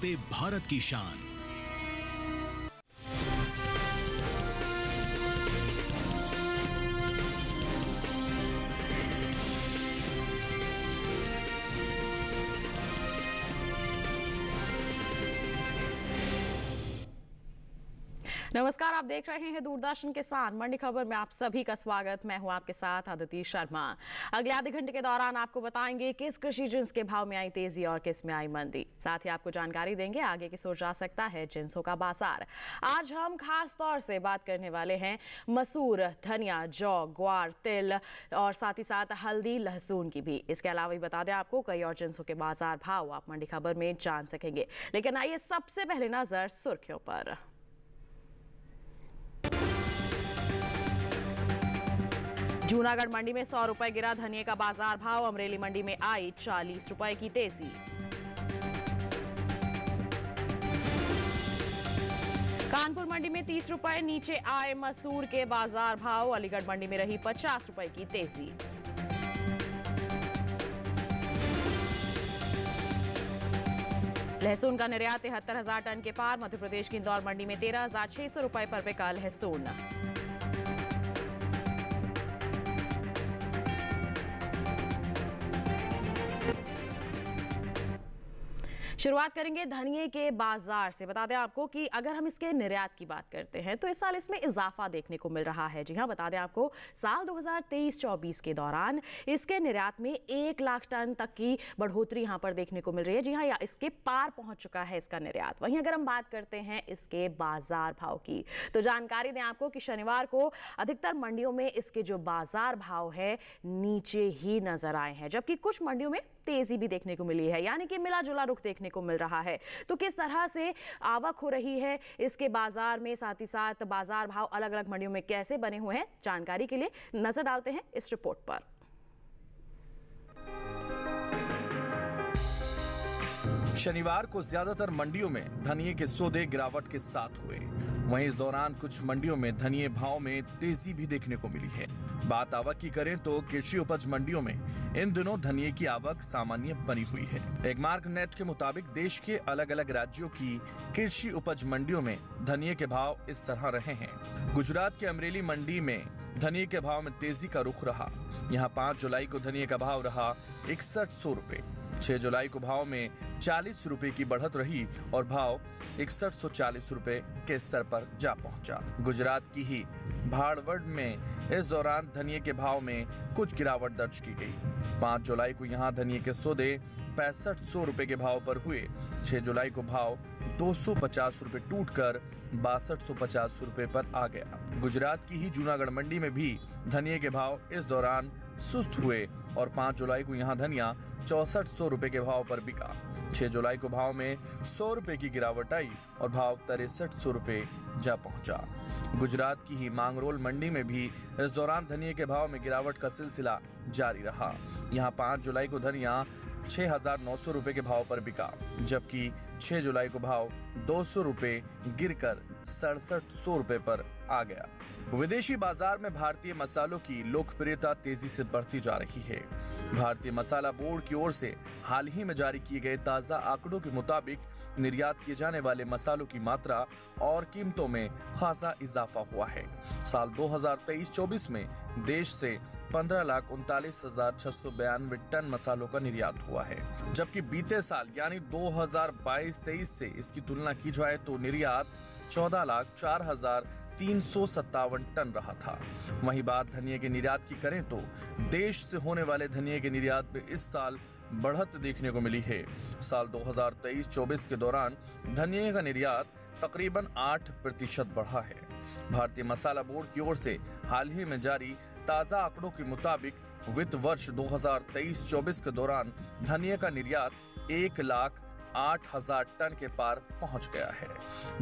बढ़ाते भारत की शान। नमस्कार, आप देख रहे हैं दूरदर्शन किसान मंडी खबर में आप सभी का स्वागत। मैं हूं आपके साथ अदिति शर्मा। अगले आधे घंटे के दौरान आपको बताएंगे किस कृषि जिन्स के भाव में आई तेजी और किस में आई मंदी। साथ ही आपको जानकारी देंगे आगे की सोच जा सकता है जिन्सों का बाजार। आज हम खास तौर से बात करने वाले हैं मसूर, धनिया, जौ, ग्वार, तिल और साथ ही साथ हल्दी, लहसुन की भी। इसके अलावा भी बता दें आपको कई और जिन्सों के बाजार भाव आप मंडी खबर में जान सकेंगे। लेकिन आइए सबसे पहले नजर सुर्खियों पर। जूनागढ़ मंडी में 100 रुपए गिरा धनिये का बाजार भाव। अमरेली मंडी में आई 40 रुपए की तेजी। कानपुर मंडी में 30 रुपए नीचे आए मसूर के बाजार भाव। अलीगढ़ मंडी में रही 50 रुपए की तेजी। लहसुन का निर्यात 73,000 टन के पार। मध्य प्रदेश की इंदौर मंडी में 13,600 रुपए पर बिका लहसुन। शुरुआत करेंगे धनिये के बाजार से। बता दें आपको कि अगर हम इसके निर्यात की बात करते हैं तो इस साल इसमें इजाफा देखने को मिल रहा है। जी हां, बता दें आपको साल 2023-24 के दौरान इसके निर्यात में 1 लाख टन तक की बढ़ोतरी यहां पर देखने को मिल रही है। जी हां, इसके पार पहुंच चुका है इसका निर्यात। वहीं अगर हम बात करते हैं इसके बाजार भाव की तो जानकारी दें आपको कि शनिवार को अधिकतर मंडियों में इसके जो बाजार भाव है नीचे ही नजर आए हैं, जबकि कुछ मंडियों में तेजी भी देखने को मिली है, यानी कि मिला जुला रुख देखने को मिल रहा है। तो किस तरह से आवक हो रही है इसके बाजार में, साथ ही साथ बाजार भाव अलग अलग मंडियों में कैसे बने हुए हैं, जानकारी के लिए नजर डालते हैं इस रिपोर्ट पर। शनिवार को ज्यादातर मंडियों में धनिये के सौदे गिरावट के साथ हुए। वहीं इस दौरान कुछ मंडियों में धनिये भाव में तेजी भी देखने को मिली है। बात आवक की करें तो कृषि उपज मंडियों में इन दिनों धनिये की आवक सामान्य बनी हुई है। एगमार्क नेट के मुताबिक देश के अलग अलग राज्यों की कृषि उपज मंडियों में धनिये के भाव इस तरह रहे हैं। गुजरात के अमरेली मंडी में धनिये के भाव में तेजी का रुख रहा। यहाँ 5 जुलाई को धनिये का भाव रहा 6100 रुपए। 6 जुलाई को भाव में 40 रुपए की बढ़त रही और भाव 6140 रुपए के स्तर पर जा पहुंचा। गुजरात की ही भाड़वड़ में इस दौरान धनिये के भाव में कुछ गिरावट दर्ज की गई। 5 जुलाई को यहां धनिये के सौदे 6500 रुपए के भाव पर हुए। 6 जुलाई को भाव 250 रुपए टूटकर 6250 रुपए पर आ गया। गुजरात की ही जूनागढ़ मंडी में भी धनिये के भाव इस दौरान सुस्त हुए और 5 जुलाई को यहां धनिया 6400 रुपए के भाव पर बिका। 6 जुलाई को भाव में 100 रुपए की गिरावट आई और भाव 6300 रुपए जा पहुंचा। गुजरात की ही मांगरोल मंडी में भी इस दौरान धनिये के भाव में गिरावट का सिलसिला जारी रहा। यहां 5 जुलाई को धनिया 6900 रुपए के भाव पर बिका, जबकि 6 जुलाई को भाव 200 रुपए गिरकर 6700 रुपए पर आ गया। विदेशी बाजार में भारतीय मसालों की लोकप्रियता तेजी से बढ़ती जा रही है। भारतीय मसाला बोर्ड की ओर से हाल ही में जारी किए गए ताजा आंकड़ों के मुताबिक निर्यात किए जाने वाले मसालों की मात्रा और कीमतों में खासा इजाफा हुआ है। साल 2023-24 में देश से 15,39,692 टन मसालों का निर्यात हुआ है, जबकि बीते साल यानी 2022-23 से इसकी तुलना की जाए तो निर्यात 14,04,357 टन रहा था। वहीं बात धनिये के निर्यात की करें तो देश से होने वाले धनिये के निर्यात में इस साल बढ़त देखने को मिली है। साल 2023-24 के दौरान धनिये का निर्यात तकरीबन 8% बढ़ा है। भारतीय मसाला बोर्ड की ओर से हाल ही में जारी ताजा आंकड़ों के मुताबिक वित्त वर्ष 2023-24 के दौरान धनिये का निर्यात 1,08,000 टन के पार पहुंच गया है,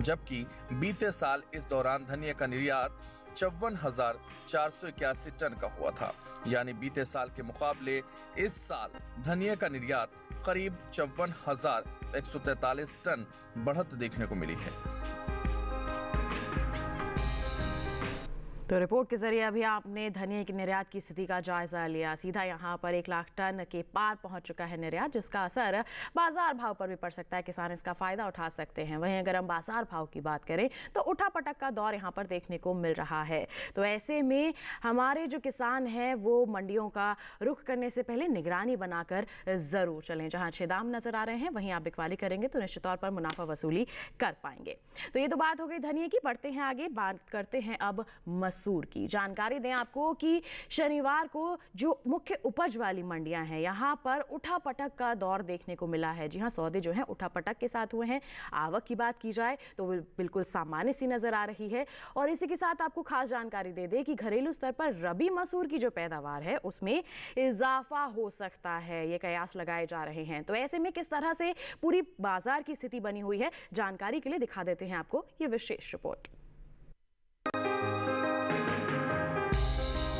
जबकि बीते साल इस दौरान धनिये का निर्यात 54,481 टन का हुआ था। यानी बीते साल के मुकाबले इस साल धनिये का निर्यात करीब 54,143 टन बढ़त देखने को मिली है। तो रिपोर्ट के जरिए अभी आपने धनिये के निर्यात की स्थिति का जायजा लिया। सीधा यहाँ पर 1 लाख टन के पार पहुंच चुका है निर्यात, जिसका असर बाजार भाव पर भी पड़ सकता है। किसान इसका फायदा उठा सकते हैं। वहीं अगर हम बाजार भाव की बात करें तो उठापटक का दौर यहाँ पर देखने को मिल रहा है। तो ऐसे में हमारे जो किसान हैं वो मंडियों का रुख करने से पहले निगरानी बनाकर जरूर चलें। जहाँ अच्छे दाम नजर आ रहे हैं वहीं आप बिकवाली करेंगे तो निश्चित तौर पर मुनाफा वसूली कर पाएंगे। तो ये तो बात हो गई धनिये की। बढ़ते हैं आगे, बात करते हैं अब मसूर की। जानकारी दें आपको कि शनिवार को जो मुख्य उपज वाली मंडियां हैं यहां पर उठापटक का दौर देखने को मिला है। जी हां, सौदे जो हैं उठापटक के साथ हुए हैं। आवक की बात की जाए तो बिल्कुल सामान्य सी नजर आ रही है। और इसी के साथ आपको खास जानकारी दे दें कि घरेलू स्तर पर रबी मसूर की जो पैदावार है उसमें इजाफा हो सकता है, ये कयास लगाए जा रहे हैं। तो ऐसे में किस तरह से पूरी बाजार की स्थिति बनी हुई है, जानकारी के लिए दिखा देते हैं आपको ये विशेष रिपोर्ट।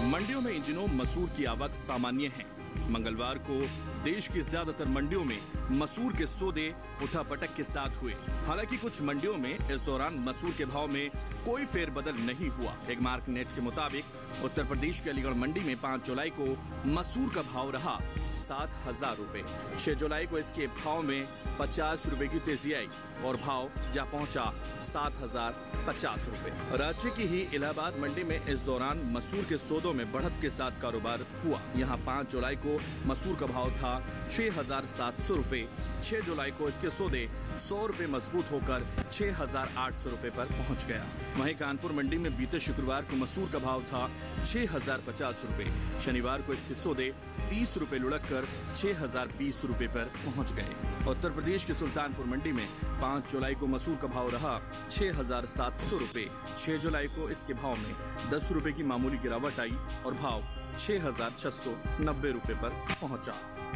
मंडियों में इन दिनों मसूर की आवक सामान्य है। मंगलवार को देश की ज्यादातर मंडियों में मसूर के सौदे उठापटक के साथ हुए। हालांकि कुछ मंडियों में इस दौरान मसूर के भाव में कोई फेरबदल नहीं हुआ। एक मार्क नेट के मुताबिक उत्तर प्रदेश के अलीगढ़ मंडी में 5 जुलाई को मसूर का भाव रहा 7,000 रुपए। 6 जुलाई को इसके भाव में 50 रुपए की तेजी आई और भाव जा पहुंचा 7,050 रुपए। राज्य की ही इलाहाबाद मंडी में इस दौरान मसूर के सौदों में बढ़त के साथ कारोबार हुआ। यहां 5 जुलाई को मसूर का भाव था 6,700 रुपए। 6 जुलाई को इसके सौदे 100 रुपए मजबूत होकर 6,800 रुपए पर पहुंच गया। वहीं कानपुर मंडी में बीते शुक्रवार को मसूर का भाव था 6,050 रुपए। शनिवार को इसके सौदे 30 रुपए लुढ़क कर 6,020 रुपए पर पहुंच गए। उत्तर प्रदेश के सुल्तानपुर मंडी में 5 जुलाई को मसूर का भाव रहा 6,700 रुपए। 6 जुलाई को इसके भाव में 10 रुपए की मामूली गिरावट आई और भाव 6,690 रुपए पर पहुंचा।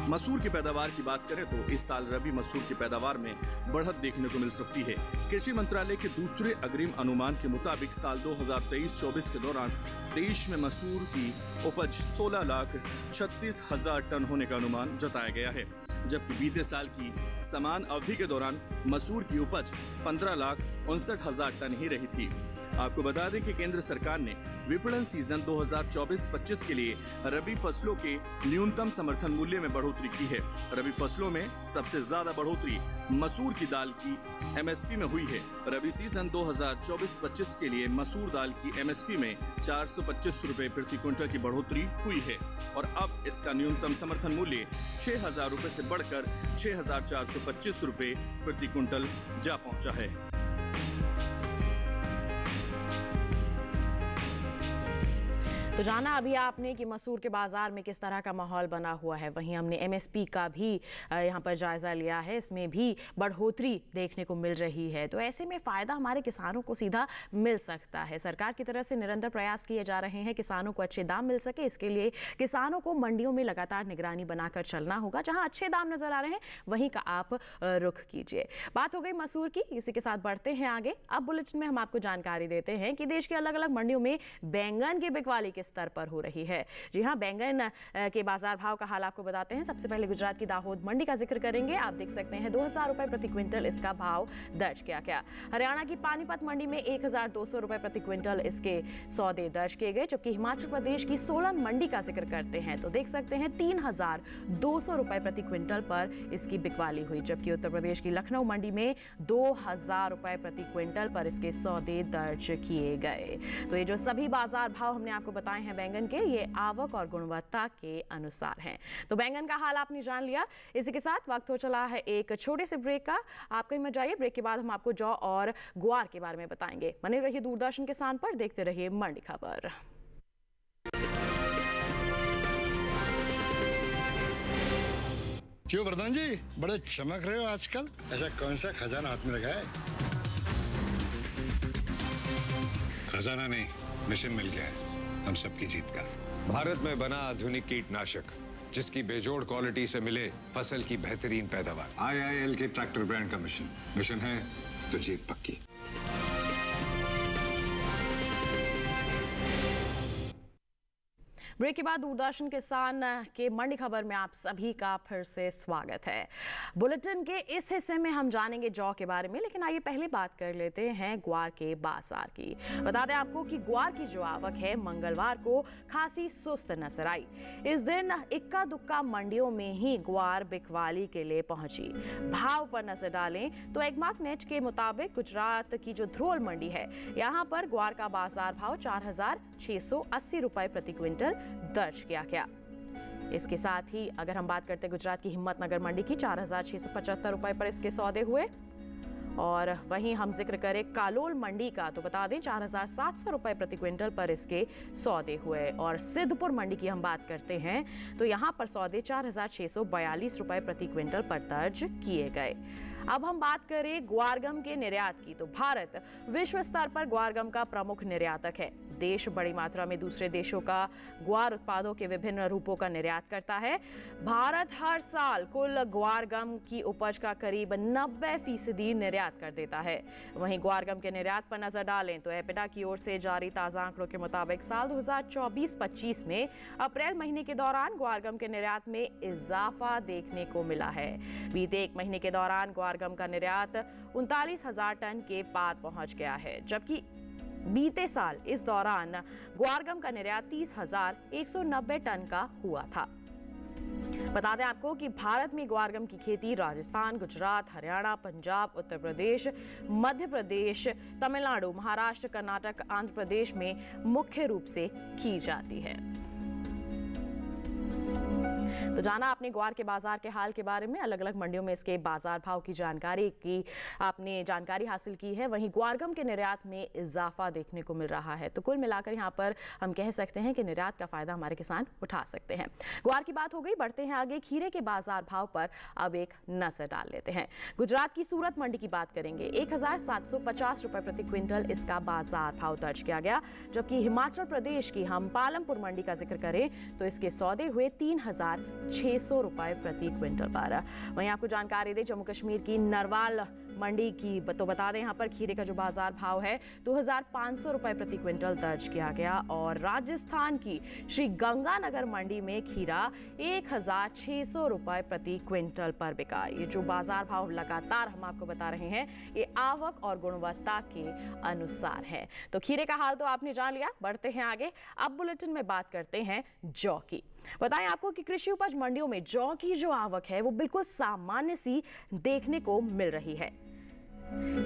मसूर की पैदावार की बात करें तो इस साल रबी मसूर की पैदावार में बढ़त देखने को मिल सकती है। कृषि मंत्रालय के दूसरे अग्रिम अनुमान के मुताबिक साल 2023-24 के दौरान देश में मसूर की उपज 16,36,000 टन होने का अनुमान जताया गया है, जबकि बीते साल की समान अवधि के दौरान मसूर की उपज 15,59,000 टन ही रही थी। आपको बता दें कि केंद्र सरकार ने विपणन सीजन 2024-25 के लिए रबी फसलों के न्यूनतम समर्थन मूल्य में बढ़ोतरी की है। रबी फसलों में सबसे ज्यादा बढ़ोतरी मसूर की दाल की एमएसपी में हुई है। रबी सीजन 2024-25 के लिए मसूर दाल की एमएसपी में 425 रुपए प्रति क्विंटल की बढ़ोतरी हुई है और अब इसका न्यूनतम समर्थन मूल्य 6,000 रुपए से बढ़कर 6,425 रुपए प्रति क्विंटल जा पहुंचा है। तो जाना अभी आपने कि मसूर के बाजार में किस तरह का माहौल बना हुआ है। वहीं हमने एमएसपी का भी यहाँ पर जायजा लिया है, इसमें भी बढ़ोतरी देखने को मिल रही है। तो ऐसे में फायदा हमारे किसानों को सीधा मिल सकता है। सरकार की तरफ से निरंतर प्रयास किए जा रहे हैं किसानों को अच्छे दाम मिल सके। इसके लिए किसानों को मंडियों में लगातार निगरानी बनाकर चलना होगा। जहाँ अच्छे दाम नजर आ रहे हैं वहीं का आप रुख कीजिए। बात हो गई मसूर की, इसी के साथ बढ़ते हैं आगे। अब बुलेटिन में हम आपको जानकारी देते हैं कि देश की अलग अलग मंडियों में बैंगन की बिकवाली के स्तर पर हो रही है। जी हां, बैंगन के बाजार भाव का हाल आपको बताते हैं। सबसे पहले गुजरात की दाहोद मंडी का जिक्र करेंगे। आप देख सकते हैं 2,000 रुपए प्रति क्विंटल इसका भाव दर्ज किया गया। हरियाणा की पानीपत मंडी में 1,200 रुपए प्रति क्विंटल इसके सौदे दर्ज किए गए। जबकि हिमाचल प्रदेश की सोलन मंडी का जिक्र करते हैं तो देख सकते हैं 3,200 रुपए प्रति क्विंटल पर इसकी बिकवाली हुई। जबकि उत्तर प्रदेश की लखनऊ मंडी में 2,000 रुपए प्रति क्विंटल पर इसके सौदे दर्ज किए गए। तो ये जो सभी बाजार भाव हमने आपको बताए हैं बैंगन के, ये आवक और गुणवत्ता के अनुसार हैं। तो बैंगन का हाल आपने जान लिया। इसी के साथ वक्त हो चला है एक छोटे से ब्रेक का। आप कहीं मत जाइए, ब्रेक के बाद हम आपको जौ और ग्वार के बारे में बताएंगे। बने रहिए दूरदर्शन के स्थान पर, देखते रहिए मंडी खबर। क्यों प्रधान जी, बड़े चमक रहे हो आजकल? ऐसा कौन सा खजाना हाथ में लगा है? खजाना नहीं, मिशन मिल गया है हम सबकी जीत का। भारत में बना आधुनिक कीटनाशक जिसकी बेजोड़ क्वालिटी से मिले फसल की बेहतरीन पैदावार। IIL के ट्रैक्टर ब्रांड का मिशन है तो जीत पक्की। ब्रेक के बाद दूरदर्शन किसान के मंडी खबर में आप सभी का फिर से स्वागत है। बुलेटिन के इस हिस्से में हम जानेंगे जौ के बारे में, लेकिन आइए पहले बात कर लेते हैं ग्वार के बाजार की। बता दें आपको कि ग्वार की जो आवक है मंगलवार को खासी सुस्त नजर आई। इस दिन इक्का दुक्का मंडियों में ही ग्वार बिकवाली के लिए पहुंची। भाव पर नजर डालें तो एगमार्क नेट के मुताबिक गुजरात की जो ध्रोल मंडी है, यहाँ पर ग्वार का बाजार भाव 4,680 रुपए प्रति क्विंटल दर्ज किया गया। इसके साथ ही अगर हम बात करते हैं गुजरात की हिम्मतनगर मंडी की, 4,675 रुपए पर इसके सौदे हुए। और वहीं हम जिक्र करें कालोल मंडी का तो बता दें 4,700 रुपए प्रति क्विंटल पर इसके सौदे हुए। और सिद्धपुर मंडी की हम बात करते हैं तो यहाँ पर सौदे 4,642 रुपए प्रति क्विंटल पर दर्ज किए गए। अब हम बात करें ग्वारगम के निर्यात की तो भारत विश्व स्तर पर ग्वारगम का प्रमुख निर्यातक है। देश बड़ी मात्रा में दूसरे देशों का ग्वार उत्पादों के विभिन्न रूपों का निर्यात करता है। भारत हर साल कुल ग्वारगम की उपज का करीब 90% निर्यात कर देता है। वहीं ग्वारगम के निर्यात पर नजर डालें तो एपिडा की ओर से जारी ताजा आंकड़ों के मुताबिक साल 2024-25 में अप्रैल महीने के दौरान ग्वारगम के निर्यात में इजाफा देखने को मिला है। बीते एक महीने के दौरान ग्वारगम का निर्यात 39,000 टन के पार पहुंच गया है, जबकि बीते साल इस दौरान ग्वारगम का निर्यात 30,190 टन का हुआ था। बता दें आपको कि भारत में ग्वारगम की खेती राजस्थान, गुजरात, हरियाणा, पंजाब, उत्तर प्रदेश, मध्य प्रदेश, तमिलनाडु, महाराष्ट्र, कर्नाटक, आंध्र प्रदेश में मुख्य रूप से की जाती है। तो जाना आपने ग्वार के बाजार के हाल के बारे में, अलग अलग मंडियों में इसके बाजार भाव की जानकारी की आपने जानकारी हासिल की है। वहीं ग्वारगम के निर्यात में इजाफा देखने को मिल रहा है। तो कुल मिलाकर यहाँ पर हम कह सकते हैं कि निर्यात का फायदा हमारे किसान उठा सकते हैं। ग्वार की बात हो गई, बढ़ते हैं आगे खीरे के बाजार भाव पर अब एक नजर डाल लेते हैं। गुजरात की सूरत मंडी की बात करेंगे, 1,750 रुपए प्रति क्विंटल इसका बाजार भाव दर्ज किया गया। जबकि हिमाचल प्रदेश की हम पालमपुर मंडी का जिक्र करें तो इसके सौदे हुए 3,600 रुपए प्रति क्विंटल पर। वहीं आपको जानकारी दे जम्मू कश्मीर की नरवाल मंडी की तो बता दें यहाँ पर खीरे का जो बाजार भाव है 2,500 रुपए प्रति क्विंटल दर्ज किया गया। और राजस्थान की श्री गंगानगर मंडी में खीरा 1,600 रुपए प्रति क्विंटल पर बिका। ये जो बाजार भाव लगातार हम आपको बता रहे हैं ये आवक और गुणवत्ता के अनुसार है। तो खीरे का हाल तो आपने जान लिया, बढ़ते हैं आगे। अब बुलेटिन में बात करते हैं जौ की। बताएं आपको कि कृषि उपज मंडियों में जौ की जो आवक है वो बिल्कुल सामान्य सी देखने को मिल रही है।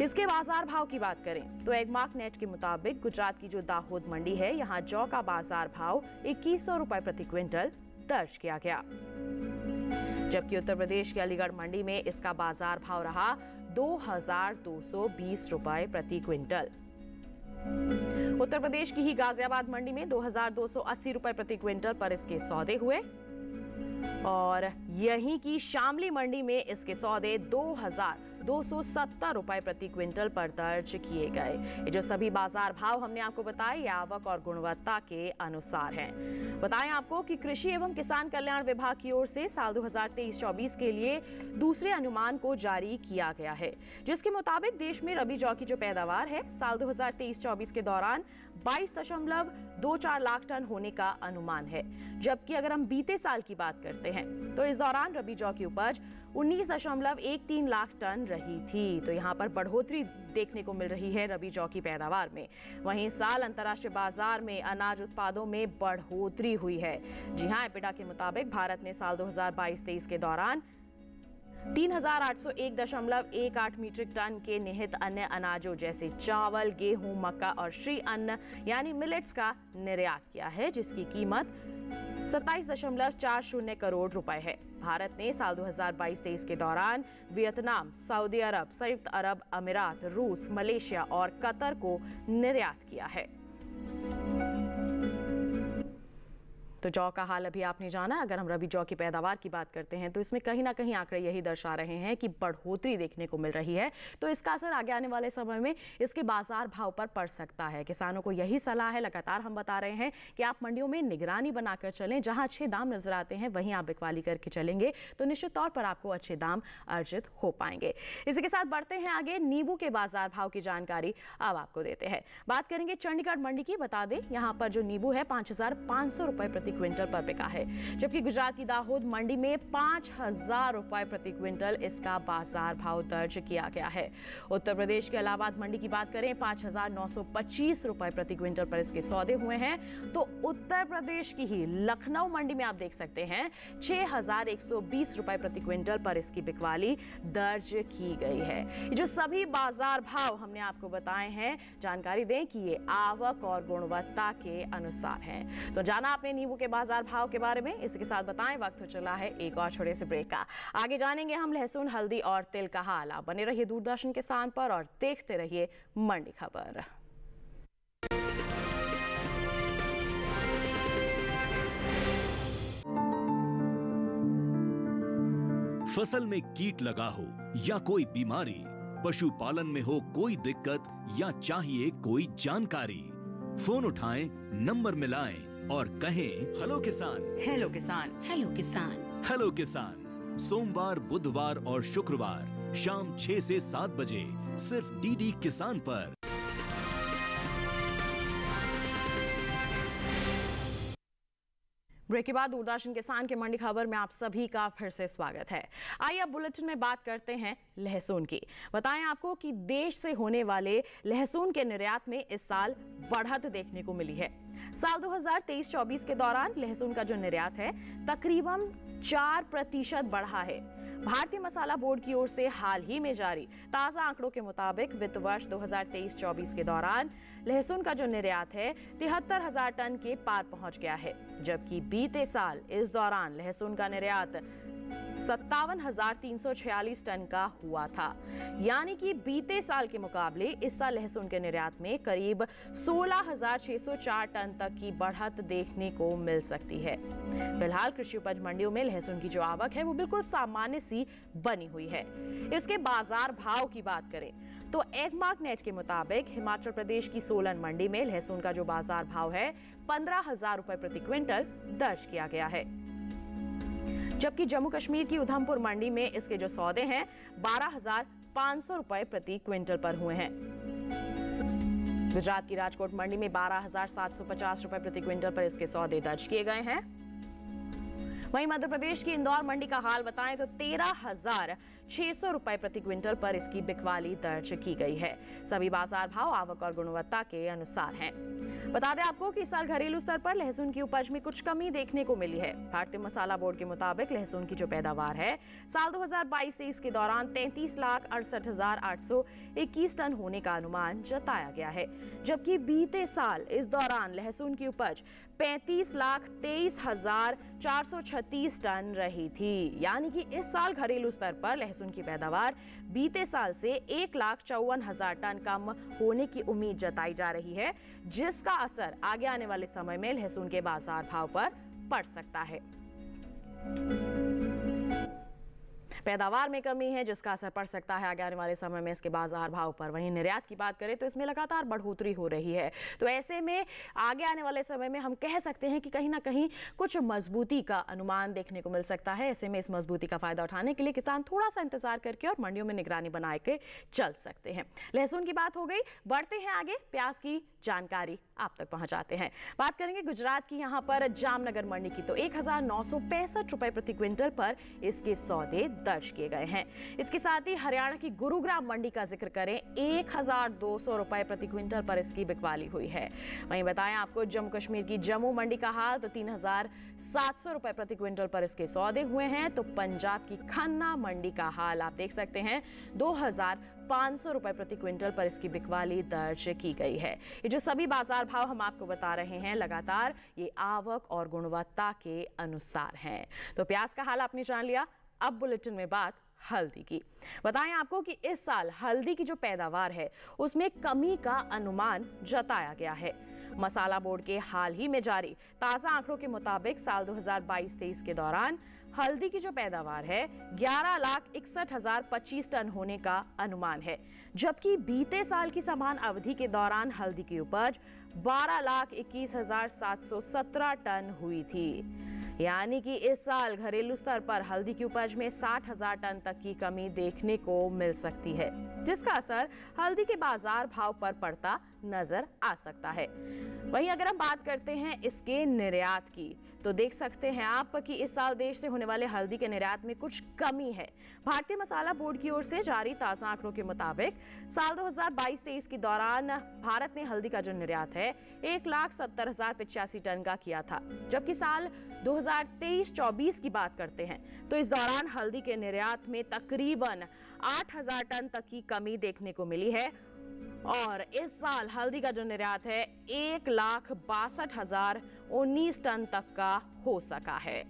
इसके बाजार भाव की बात करें तो एगमार्क नेट के मुताबिक गुजरात की जो दाहोद मंडी है, यहाँ जौ का बाजार भाव 2,100 रुपए प्रति क्विंटल दर्ज किया गया। जबकि उत्तर प्रदेश की अलीगढ़ मंडी में इसका बाजार भाव रहा 2,220 रुपए प्रति क्विंटल। उत्तर प्रदेश की ही गाजियाबाद मंडी में 2,280 रुपए प्रति क्विंटल पर इसके सौदे हुए। और यहीं की शामली मंडी में इसके सौदे 2,270 रुपए प्रति क्विंटल पर दर्ज किए गए। ये जो सभी बाजार भाव हमने आपको बताए ये आवक और गुणवत्ता के अनुसार हैं। बताएं आपको कि कृषि एवं किसान कल्याण विभाग की ओर से साल 2023-24 के लिए दूसरे अनुमान को जारी किया गया है, जिसके मुताबिक देश में रबी जौ की जो पैदावार है साल 2023-24 के दौरान 22.24 लाख टन होने का अनुमान है। जबकि अगर हम बीते साल की बात करते हैं तो इस दौरान रबी जौ की उपज 19.13 लाख टन रही थी। तो यहाँ पर बढ़ोतरी देखने को मिल रही है रबी जौ की पैदावार में। वहीं साल अंतर्राष्ट्रीय बाजार में अनाज उत्पादों में बढ़ोतरी हुई है। जी हां, एपिडा के मुताबिक भारत ने साल 2022-23 के दौरान 3,801.18 मीट्रिक टन के निहित अन्य अनाजों जैसे चावल, गेहूं, मक्का और श्री अन्न यानी मिलेट्स का निर्यात किया है, जिसकी कीमत 27.40 करोड़ रुपए है। भारत ने साल 2022-23 के दौरान वियतनाम, सऊदी अरब, संयुक्त अरब अमीरात, रूस, मलेशिया और कतर को निर्यात किया है। तो जौ का हाल अभी आपने जाना। अगर हम रबी जौ की पैदावार की बात करते हैं तो इसमें कहीं ना कहीं आंकड़े यही दर्शा रहे हैं कि बढ़ोतरी देखने को मिल रही है। तो इसका असर आगे आने वाले समय में इसके बाजार भाव पर पड़ सकता है। किसानों को यही सलाह है, लगातार हम बता रहे हैं कि आप मंडियों में निगरानी बनाकर चलें। जहां अच्छे दाम नजर आते हैं वहीं आप बिकवाली करके चलेंगे तो निश्चित तौर पर आपको अच्छे दाम अर्जित हो पाएंगे। इसी के साथ बढ़ते हैं आगे, नींबू के बाजार भाव की जानकारी अब आपको देते हैं। बात करेंगे चंडीगढ़ मंडी की। बता दें यहाँ पर जो नींबू है 5,500 रुपए प्रति प्रति क्विंटल पर बिका है, जबकि गुजरात की दाहोद मंडी में 5,000 रुपए प्रति क्विंटल इसका बाजार भाव दर्ज किया गया है। उत्तर प्रदेश के इलाहाबाद मंडी की बात करें, 5,925 रुपए प्रति क्विंटल पर इसके सौदे हुए हैं। तो उत्तर प्रदेश की ही लखनऊ मंडी में आप देख सकते हैं 6,120 रुपए प्रति क्विंटल पर इसकी बिकवाली दर्ज की गई है। ये जो सभी बाजार भाव हमने आपको बताए हैं, जानकारी दें कि ये आवक और गुणवत्ता के अनुसार हैं। तो जाना आपने नींबू के बाजार भाव के बारे में, इसके साथ बताएं वक्त हो चला है एक और छोटे से ब्रेक का। आगे जानेंगे हम लहसुन, हल्दी और तिल का हाल। आप बने रहिए दूरदर्शन किसान पर और देखते रहिए मंडी खबर। फसल में कीट लगा हो या कोई बीमारी, पशुपालन में हो कोई दिक्कत या चाहिए कोई जानकारी, फोन उठाएं, नंबर मिलाएं और कहें हेलो किसान। हेलो किसान, हेलो किसान, हेलो किसान। सोमवार, बुधवार और शुक्रवार शाम 6 से 7 बजे सिर्फ डीडी किसान पर। ब्रेक के बाद दूरदर्शन किसान के मंडी खबर में आप सभी का फिर से स्वागत है। आइए अब बुलेटिन में बात करते हैं लहसुन की। बताएं आपको कि देश से होने वाले लहसुन के निर्यात में इस साल बढ़त देखने को मिली है। साल 2023-24 के दौरान लहसुन का जो निर्यात है तकरीबन 4% बढ़ा है। भारतीय मसाला बोर्ड की ओर से हाल ही में जारी ताजा आंकड़ों के मुताबिक वित्त वर्ष 2023-24 के दौरान लहसुन का जो निर्यात है 73,000 टन के पार पहुंच गया है, जबकि बीते साल इस दौरान लहसुन का निर्यात 57,346 टन का हुआ था। यानी कि बीते साल के मुकाबले इस साल लहसुन के निर्यात में करीब 16,604 टन तक की बढ़त देखने को मिल सकती है। फिलहाल कृषि उपज मंडियों में लहसुन की जो आवक है वो बिल्कुल सामान्य सी बनी हुई है। इसके बाजार भाव की बात करें तो एगमार्क नेट के मुताबिक हिमाचल प्रदेश की सोलन मंडी में लहसुन का जो बाजार भाव है 15,000 रुपए प्रति क्विंटल दर्ज किया गया है, जबकि जम्मू कश्मीर की उधमपुर मंडी में इसके जो सौदे हैं 12,500 रुपए प्रति क्विंटल पर हुए हैं। गुजरात की राजकोट मंडी में 12,750 रुपए प्रति क्विंटल पर इसके सौदे दर्ज किए गए हैं। वहीं मध्य प्रदेश की इंदौर मंडी का हाल बताएं तो 13,600 रुपए प्रति क्विंटल पर इसकी बिकवाली दर्ज की गई है। सभी बाजार भाव आवक और गुणवत्ता के अनुसार हैं। बता दें आपको कि इस साल घरेलू स्तर पर लहसुन की उपज में कुछ कमी देखने को मिली है। भारतीय मसाला बोर्ड के मुताबिक लहसुन की जो पैदावार है साल 2022-23 के दौरान 33,68,821 टन होने का अनुमान जताया गया है, जबकि बीते साल इस दौरान लहसुन की उपज 35,23,436 टन रही थी। यानी कि इस साल घरेलू स्तर पर लहसुन की पैदावार बीते साल से 1,54,000 टन कम होने की उम्मीद जताई जा रही है, जिसका असर आगे आने वाले समय में लहसुन के बाजार भाव पर पड़ सकता है। पैदावार में कमी है जिसका असर पड़ सकता है आगे आने वाले समय में इसके बाजार भाव पर। वहीं निर्यात की बात करें तो इसमें लगातार बढ़ोतरी हो रही है, तो ऐसे में आगे आने वाले समय में हम कह सकते हैं कि कहीं ना कहीं कुछ मजबूती का अनुमान देखने को मिल सकता है। ऐसे में इस मजबूती का फायदा उठाने के लिए किसान थोड़ा सा इंतजार करके और मंडियों में निगरानी बना के चल सकते हैं। लहसुन की बात हो गई, बढ़ते हैं आगे प्याज की जानकारी आप तक पहुंचाते हैं। बात करेंगे गुजरात की, यहाँ पर जामनगर मंडी की, तो 1,965 रुपए प्रति क्विंटल पर इसके सौदे दर्ज किए गए हैं। इसके साथ ही हरियाणा की गुरुग्राम मंडी का जिक्र करें, 1,200 रुपए प्रति क्विंटल पर इसकी बिकवाली हुई है। वहीं बताएं आपको जम्मू कश्मीर की जम्मू मंडी का हाल, तो 3,700 रुपए प्रति क्विंटल पर इसके सौदे हुए हैं। तो पंजाब की खन्ना मंडी का हाल आप देख सकते हैं, 2,500 रुपए प्रति क्विंटल पर इसकी बिकवाली दर्ज की गई है। ये जो सभी बाजार भाव हम आपको बता रहे हैं लगातार ये आवक और गुणवत्ता के अनुसार हैं। तो प्याज का हाल आपने जान लिया, अब बुलेटिन में बात हल्दी की। बताएं आपको कि इस साल हल्दी की जो पैदावार है उसमें कमी का अनुमान जताया गया है। मसाला बोर्ड के हाल ही में जारी ताजा आंकड़ों के मुताबिक साल 2022-23 के दौरान हल्दी की जो पैदावार है 11,61,025 टन होने का अनुमान है, जबकि बीते साल की समान अवधि के दौरान हल्दी की उपज 12,21,717 टन हुई थी। यानी कि इस साल घरेलू स्तर पर हल्दी की उपज में 60,000 टन तक की कमी देखने को मिल सकती है, जिसका असर हल्दी के बाजार भाव पर पड़ता नजर आ सकता है। वहीं अगर हम बात करते हैं इसके निर्यात की, तो देख सकते हैं आप कि इस साल देश से होने वाले हल्दी के निर्यात में कुछ कमी है। भारतीय मसाला बोर्ड की ओर से जारी ताजा आंकड़ों के मुताबिक साल 2022-23 के दौरान भारत ने हल्दी का जो निर्यात है 1,70,085 टन का किया था, जबकि साल 2023-24 की बात करते हैं तो इस दौरान हल्दी के निर्यात में तकरीबन 8,000 टन तक की कमी देखने को मिली है और इस साल हल्दी का जो निर्यात है 1,62,019 टन तक का हो सका है।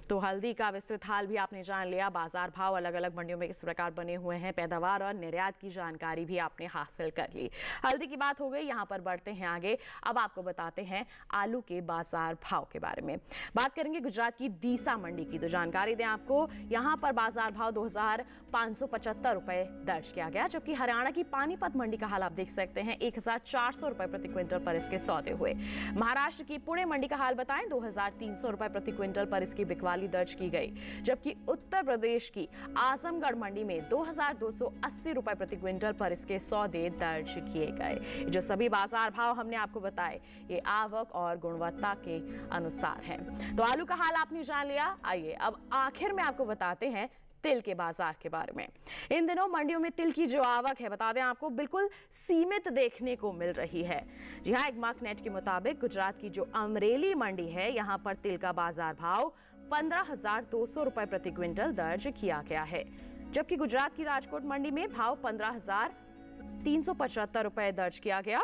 तो हल्दी का विस्तृत हाल भी आपने जान लिया, बाजार भाव अलग अलग मंडियों में किस प्रकार बने हुए हैं, पैदावार और निर्यात की जानकारी भी आपने हासिल कर ली। हल्दी की बात हो गई, यहाँ पर बढ़ते हैं आगे। अब आपको बताते हैं आलू के बाजार भाव के बारे में। बात करेंगे गुजरात की दीसा मंडी की, तो जानकारी दें आपको, यहाँ पर बाजार भाव 2,575 रुपए दर्ज किया गया, जबकि हरियाणा की पानीपत मंडी का हाल आप देख सकते हैं 1,400 रुपए प्रति क्विंटल पर इसके सौदे हुए। महाराष्ट्र की पुणे मंडी का हाल बताएं 2,300 रुपए प्रति क्विंटल पर इसकी बिकवाली दर्ज की गई, जबकि उत्तर प्रदेश की आजमगढ़ मंडी में 2,280 रुपए प्रति क्विंटल पर इसके सौदे दर्ज किए गए। जो सभी बाजार भाव हमने आपको बताए ये आवक और गुणवत्ता के अनुसार हैं। तो आलू का हाल आपने जान लिया। आइए अब आखिर में आपको बताते हैं तिल के बाजार के बारे में। इन दिनों मंडियों में तिल की जो आवक है बता दें आपको बिल्कुल सीमित देखने को मिल रही है। जी हाँ, एग्मार्क नेट के मुताबिक गुजरात की जो अमरेली मंडी है यहाँ पर तिल का बाजार भाव 15,200 रुपए प्रति क्विंटल दर्ज किया गया है, जबकि गुजरात की राजकोट मंडी में भाव 15,375 रुपए दर्ज किया गया।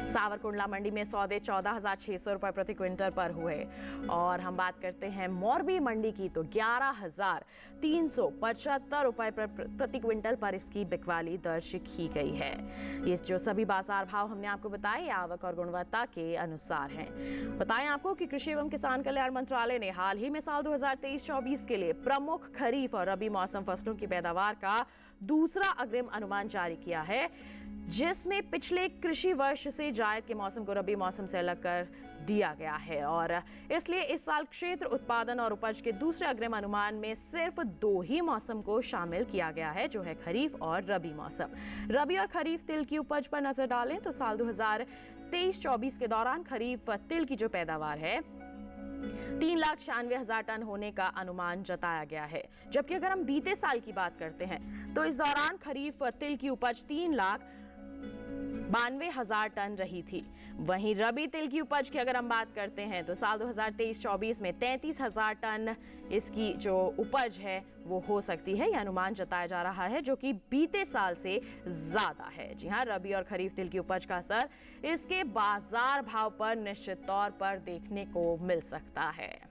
सावरकुंडला मंडी में सौदे 14,600 रुपए प्रति क्विंटल पर हुए और हम बात करते हैं मोरबी मंडी की, तो 11,375 रुपए प्रति क्विंटल पर इसकी बिकवाली दर्ज की गई है। ये जो सभी बाजार भाव हमने आपको बताए आवक और गुणवत्ता के अनुसार हैं। बताएं आपको कि कृषि एवं किसान कल्याण मंत्रालय ने हाल ही में साल 2023-24 के लिए प्रमुख खरीफ और रबी मौसम फसलों की पैदावार का दूसरा अग्रिम अनुमान जारी किया है, जिसमें पिछले कृषि वर्ष से जायद के मौसम को रबी मौसम से अलग कर दिया गया है और इसलिए इस साल क्षेत्र उत्पादन और उपज के दूसरे अग्रिम अनुमान में सिर्फ 2 ही मौसम को शामिल किया गया है, जो है खरीफ और रबी मौसम। रबी और खरीफ तिल की उपज पर नजर डालें तो साल 2023-24 के दौरान खरीफ तिल की जो पैदावार है 3,96,000 टन होने का अनुमान जताया गया है, जबकि अगर हम बीते साल की बात करते हैं तो इस दौरान खरीफ तिल की उपज 3,92,000 टन रही थी। वहीं रबी तिल की उपज की अगर हम बात करते हैं तो साल 2023-24 में 33,000 टन इसकी जो उपज है वो हो सकती है, यह अनुमान जताया जा रहा है, जो कि बीते साल से ज्यादा है। जी हाँ, रबी और खरीफ तिल की उपज का असर इसके बाजार भाव पर निश्चित तौर पर देखने को मिल सकता है।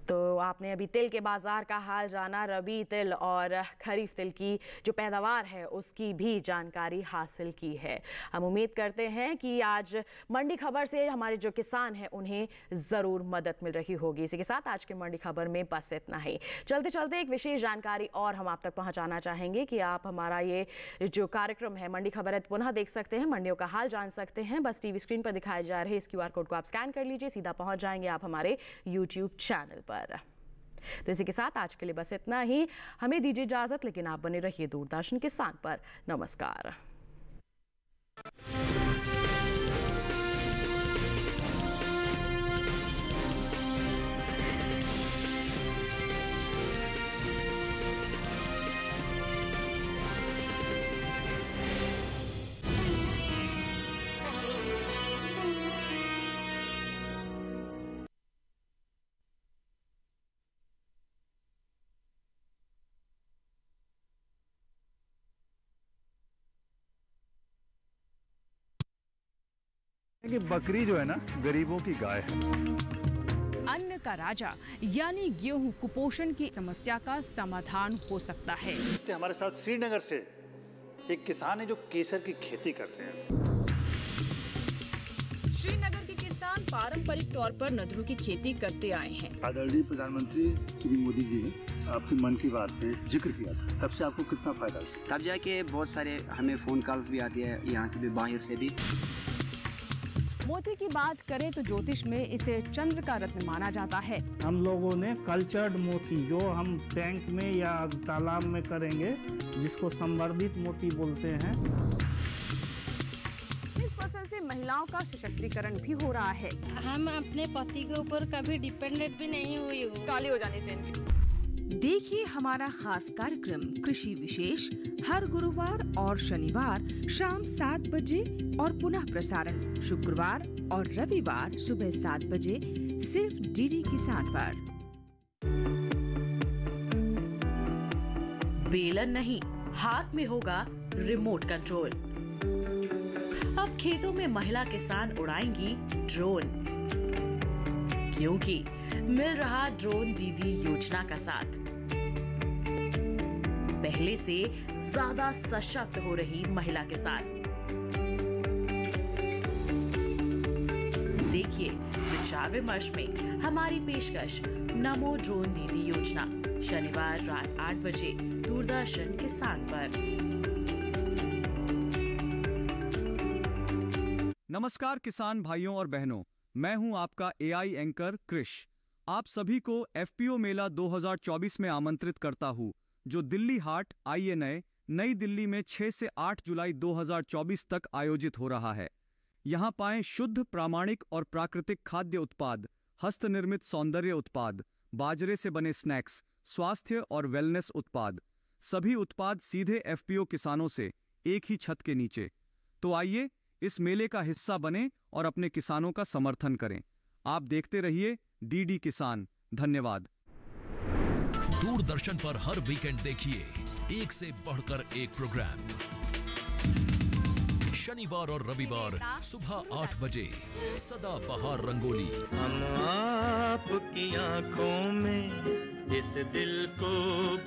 तो आपने अभी तिल के बाजार का हाल जाना, रबी तिल और खरीफ तिल की जो पैदावार है उसकी भी जानकारी हासिल की है। हम उम्मीद करते हैं कि आज मंडी खबर से हमारे जो किसान हैं उन्हें ज़रूर मदद मिल रही होगी। इसी के साथ आज के मंडी खबर में बस इतना ही। चलते चलते एक विशेष जानकारी और हम आप तक पहुंचाना चाहेंगे कि आप हमारा ये जो कार्यक्रम है मंडी खबर है पुनः देख सकते हैं, मंडियों का हाल जान सकते हैं। बस टीवी स्क्रीन पर दिखाए जा रहे इस QR कोड को आप स्कैन कर लीजिए, सीधा पहुंच जाएंगे आप हमारे YouTube चैनल पर। तो इसी के साथ आज के लिए बस इतना ही। हमें दीजिए इजाजत, लेकिन आप बने रहिए दूरदर्शन किसान पर। नमस्कार। कि बकरी जो है ना गरीबों की गाय है। अन्न का राजा यानी गेहूं कुपोषण की समस्या का समाधान हो सकता है। हमारे साथ श्रीनगर से एक किसान है जो केसर की खेती करते हैं। श्रीनगर के किसान पारंपरिक तौर पर नदरों की खेती करते आए हैं। आदरणीय प्रधानमंत्री श्री मोदी जी ने आपकी मन की बात पे जिक्र किया था, तब से आपको कितना फायदा हुआ? तब जाके बहुत सारे हमें फोन कॉल्स भी आती है, यहाँ से भी बाहर से भी। मोती की बात करें तो ज्योतिष में इसे चंद्र का रत्न माना जाता है। हम लोगों ने कल्चर्ड मोती जो हम टैंक में या तालाब में करेंगे, जिसको संवर्धित मोती बोलते हैं। इस फसल से महिलाओं का सशक्तिकरण भी हो रहा है। हम अपने पति के ऊपर कभी डिपेंडेंट भी नहीं हुई हूँ। काली हो जानी चाहिए। देखिए हमारा खास कार्यक्रम कृषि विशेष हर गुरुवार और शनिवार शाम 7 बजे और पुनः प्रसारण शुक्रवार और रविवार सुबह 7 बजे सिर्फ डीडी किसान पर। बेलन नहीं, हाथ में होगा रिमोट कंट्रोल। अब खेतों में महिला किसान उड़ाएंगी ड्रोन, क्योंकि मिल रहा ड्रोन दीदी योजना का साथ। पहले से ज्यादा सशक्त हो रही महिला किसान। देखिए विचार विमर्श में हमारी पेशकश नमो ड्रोन दीदी योजना, शनिवार रात 8 बजे दूरदर्शन किसान पर। नमस्कार किसान भाइयों और बहनों, मैं हूं आपका एआई एंकर कृष। आप सभी को एफपीओ मेला 2024 में आमंत्रित करता हूं, जो दिल्ली हाट INA नई दिल्ली में 6 से 8 जुलाई 2024 तक आयोजित हो रहा है। यहां पाएं शुद्ध, प्रामाणिक और प्राकृतिक खाद्य उत्पाद, हस्तनिर्मित सौंदर्य उत्पाद, बाजरे से बने स्नैक्स, स्वास्थ्य और वेलनेस उत्पाद। सभी उत्पाद सीधे एफपीओ किसानों से एक ही छत के नीचे। तो आइए इस मेले का हिस्सा बने और अपने किसानों का समर्थन करें। आप देखते रहिए डीडी किसान। धन्यवाद। दूरदर्शन पर हर वीकेंड देखिए एक से बढ़कर एक प्रोग्राम। शनिवार और रविवार सुबह 8 बजे सदा बहार रंगोली। हम आपकी आंखों में इस दिल को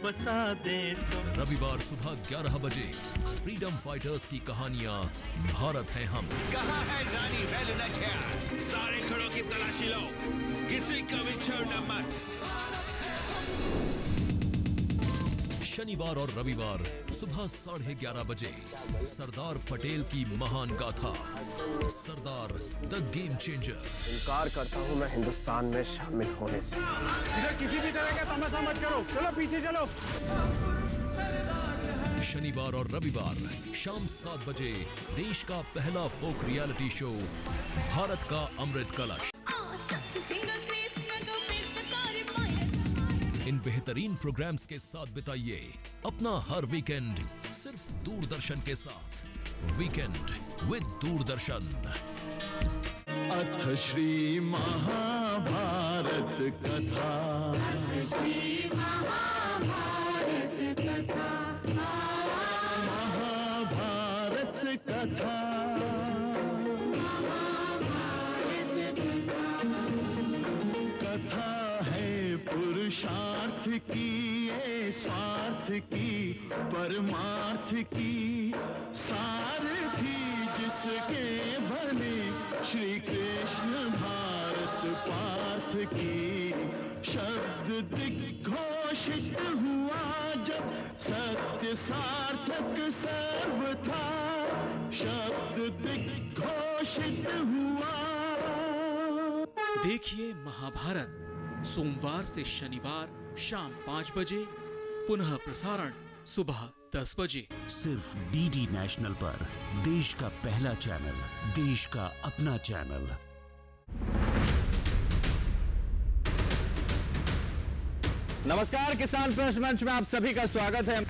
बसा दे। रविवार सुबह 11 बजे फ्रीडम फाइटर्स की कहानियां भारत है हम। कहाँ है रानी वेलुनाचिया? सारे घरों की तलाशी लो, किसी को भी छोड़ना मत। शनिवार और रविवार सुबह 11:30 बजे सरदार पटेल की महान गाथा, सरदार द गेम चेंजर। इनकार करता हूं मैं हिंदुस्तान में शामिल होने से। इधर किसी भी तरह का तमाशा मत करो, चलो पीछे चलो। शनिवार और रविवार शाम 7 बजे देश का पहला फोक रियलिटी शो भारत का अमृत कलश। इन बेहतरीन प्रोग्राम्स के साथ बिताइए अपना हर वीकेंड सिर्फ दूरदर्शन के साथ। Weekend with Doordarshan. अथ श्री महाभारत कथा। महाभारत कथा। कथा है पुरुषार्थ की, ये स्वार्थ की, परमार्थ की, सारथी जिसके बने श्री कृष्ण भारत पार्थ की। शब्द दिग्घोषित हुआ जब सत्य सार्थक सर्व था। शब्द दिग्घोषित हुआ। देखिए महाभारत सोमवार से शनिवार शाम 5 बजे, पुनः प्रसारण सुबह 10 बजे। सिर्फ डीडी नेशनल पर, देश का पहला चैनल, देश का अपना चैनल। नमस्कार, किसान प्रश्न मंच में आप सभी का स्वागत है।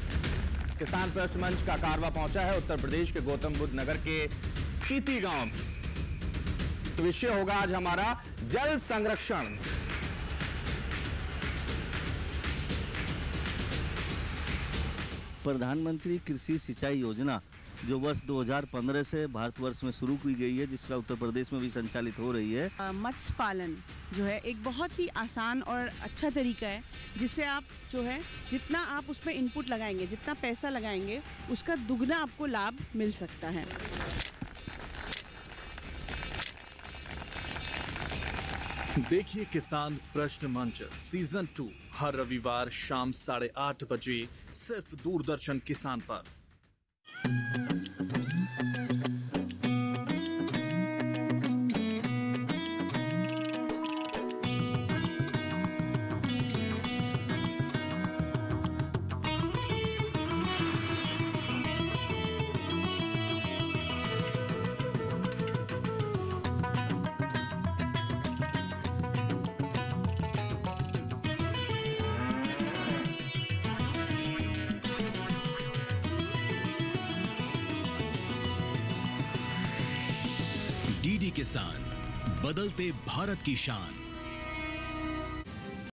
किसान प्रश्न मंच का कारवा पहुंचा है उत्तर प्रदेश के गौतम बुद्ध नगर के चीती गांव। विषय होगा आज हमारा जल संरक्षण। प्रधानमंत्री कृषि सिंचाई योजना जो वर्ष 2015 से भारतवर्ष में शुरू की गई है, जिसका उत्तर प्रदेश में भी संचालित हो रही है। मत्स्य पालन जो है एक बहुत ही आसान और अच्छा तरीका है, जिससे आप जो है जितना आप उसमें इनपुट लगाएंगे, जितना पैसा लगाएंगे, उसका दुगना आपको लाभ मिल सकता है। देखिए किसान प्रश्न मंच सीजन 2 हर रविवार शाम 8:30 बजे सिर्फ दूरदर्शन किसान पर। किसान, बदलते भारत की शान।